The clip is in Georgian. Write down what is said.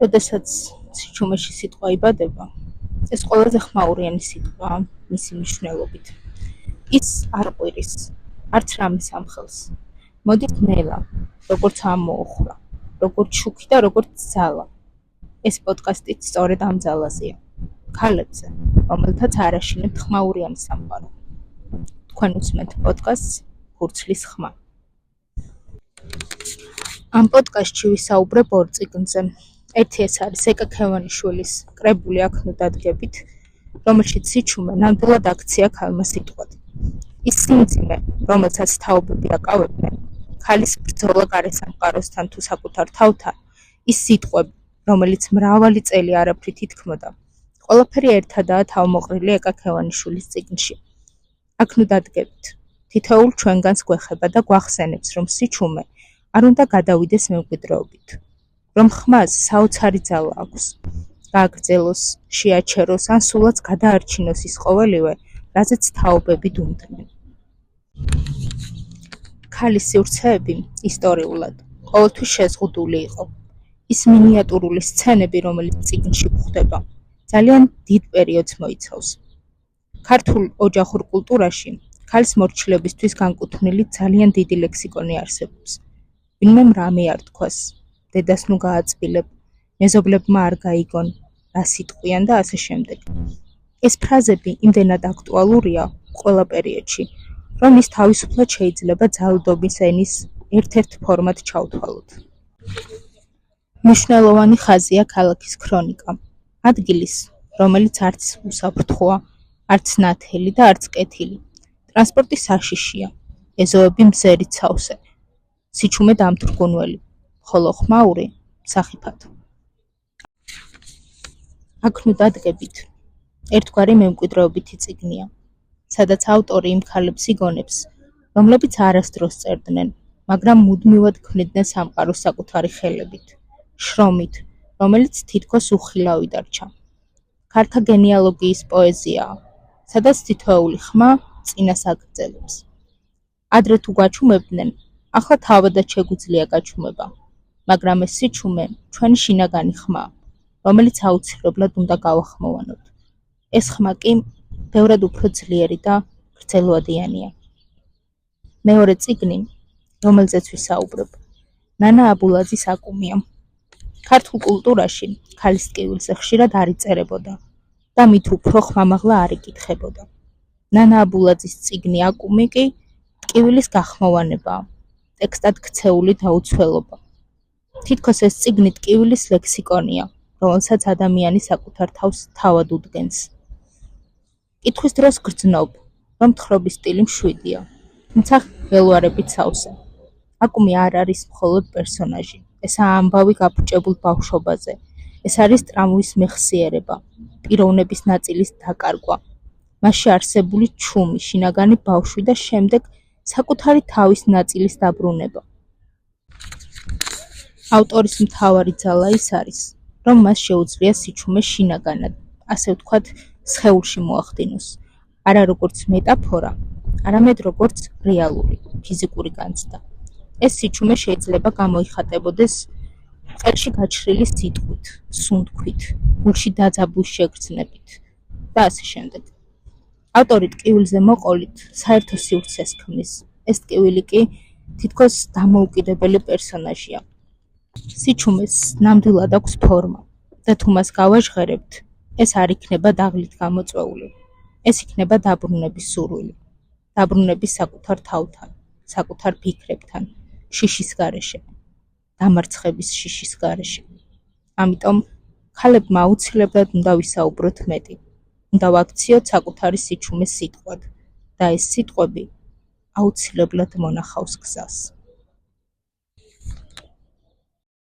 როდესაც სიჩუმეში სიტყვა იბადება, ეს ყველაზე ხმაურიანი სიტყვაა მისი მნიშვნელობით. ის არ ყვირის, არც რამის ამხელს. მოდის ნელა, როგორც ამოუხრა, როგორც შუქი და როგორც ძალა. ეს პოდკასტიც სწორედ ამ ძალაზეა. ქალებზე, რომელთაც არ აშინებთ ხმაურიანი სამყარო. თქვენ უსმენთ პოდკასტს „ფურცლის ხმა“. ამ პოდკასტში ვისაუბრებ ორ წიგნზე. ერთი ეს არის ეკა ქევანიშვილის კრებული „აქ ნუ დადგებით“, რომელშიც სიჩუმე ნამდვილად აქცია ქალმა სიტყვად. ის სიმძიმე, რომელსაც თაობები აკავებდნენ, ქალის ბრძოლა გარე სამყაროსთან თუ საკუთარ თავთან, ის სიტყვები, რომელიც მრავალი წელი არაფრით ითქმოდა, ყველაფერი ერთადაა თავმოყრილი ეკა ქევანიშვილის წიგნში. აქ ნუ დადგებით. თითოეულ ჩვენგანს გვეხება და გვახსენებს, რომ სიჩუმე არ უნდა გადავიდეს მემკვიდრეობით, რომ ხმას საოცარი ძალა აქვს, გააგრძელოს, შეაჩეროს ან სულაც გადაარჩინოს ის ყოველივე, რაზეც თაობები დუმდნენ. ქალის სივრცეები ისტორიულად ყოველთვის შეზღუდული იყო. ის მინიატურული სცენები, რომელიც წიგნში გვხვდება, ძალიან დიდ პერიოდს მოიცავს. ქართულ ოჯახურ კულტურაში ქალის მორჩილებისთვის განკუთვნილი ძალიან დიდი ლექსიკონი არსებობს. ვინმემ რამე არ თქვას, დედას ნუ გააწბილებ, მეზობლებმა არ გაიგონ, რა სიტყვიან და ასე შემდეგ. ეს ფრაზები იმდენად აქტუალურია ყველა პერიოდში, რომ ის თავისუფლად შეიძლება ძალადობის ენის ერთ-ერთ ფორმად ჩავთვალოთ. მნიშვნელოვანი ხაზია ქალაქის ქრონიკა, ადგილის, რომელიც არც უსაფრთხოა, არც ნათელი და არც კეთილი. ტრანსპორტი საშიშია, ეზოები მზერით სავსე, სიჩუმე დამთრგუნველი, ხოლო ხმაური სახიფათო. აქ ნუ დადგებით. ერთგვარი მემკვიდრეობითი წიგნია, სადაც ავტორი იმ ქალებს იგონებს, რომლებიც არასდროს წერდნენ, მაგრამ მუდმივად ქმნიდნენ სამყაროს საკუთარი ხელებით, შრომით, რომელიც თითქოს უხილავი დარჩა. ქალთა გენეალოგიის პოეზიაა, სადაც თითოეული ხმა წინას აგრძელებს. ადრე თუ გაჩუმებდნენ, ახლა თავადაც შეგვიძლია გაჩუმება, მაგრამ ეს სიჩუმე ჩვენი შინაგანი ხმაა, რომელიც აუცილებლად უნდა გავახმოვანოთ. ეს ხმა კი ბევრად უფრო ძლიერი და გრძელვადიანია. მეორე წიგნი, რომელზეც ვისაუბრებ, ნანა აბულაძის „აკუმია“. ქართულ კულტურაში ქალის ტკივილზე ხშირად არ იწერებოდა და მით უფრო ხმამაღლა არ იკითხებოდა. ნანა აბულაძის წიგნი „აკუმი“ კი ტკივილის გახმოვანებაა, ტექსტად ქცეული დაუცველობა. თითქოს ეს წიგნი ტკივილის ლექსიკონია, რომელსაც ადამიანი საკუთარ თავს თავად უდგენს. კითხვის დროს გრძნობ, რომ თხრობის სტილი მშვიდია, თუმცა ველვარებით სავსე. აკუმი არ არის მხოლოდ პერსონაჟი, ესაა ამბავი გაფუჭებულ ბავშვობაზე, ეს არის ტრამვის მეხსიერება, პიროვნების ნაწილის დაკარგვა, მასში არსებული ჩუმი, შინაგანი ბავშვი და შემდეგ საკუთარი თავის ნაწილის დაბრუნება. ავტორის მთავარი ძალა ის არის, რომ მას შეუძლია სიჩუმე შინაგანად, ასე ვთქვათ, სხეულში მოახდინოს, არა როგორც მეტაფორა, არამედ როგორც რეალური, ფიზიკური განცდა. ეს სიჩუმე შეიძლება გამოიხატებოდეს ყელში გაჩრილი სიტყვით, სუნთქვით, გულში დაძაბვის შეგრძნებით და ასე შემდეგ. ავტორი ტკივილზე მოყოლით საერთო სივრცეს ქმნის. ეს ტკივილი კი თითქოს დამოუკიდებელი პერსონაჟია. სიჩუმეს ნამდვილად აქვს ფორმა და თუ მას გავაჟღერებთ, ეს არ იქნება დაღლით გამოწვეული. ეს იქნება დაბრუნების სურვილი. დაბრუნების საკუთარ თავთან, საკუთარ ფიქრებთან, შიშის გარეშე, დამარცხების შიშის გარეშე. ამიტომ ქალებმა აუცილებლად უნდა ვისაუბროთ მეტი. უნდა ვაქციოთ საკუთარი სიჩუმეს სიტყვად და ეს სიტყვები აუცილებლად მონახავს გზას.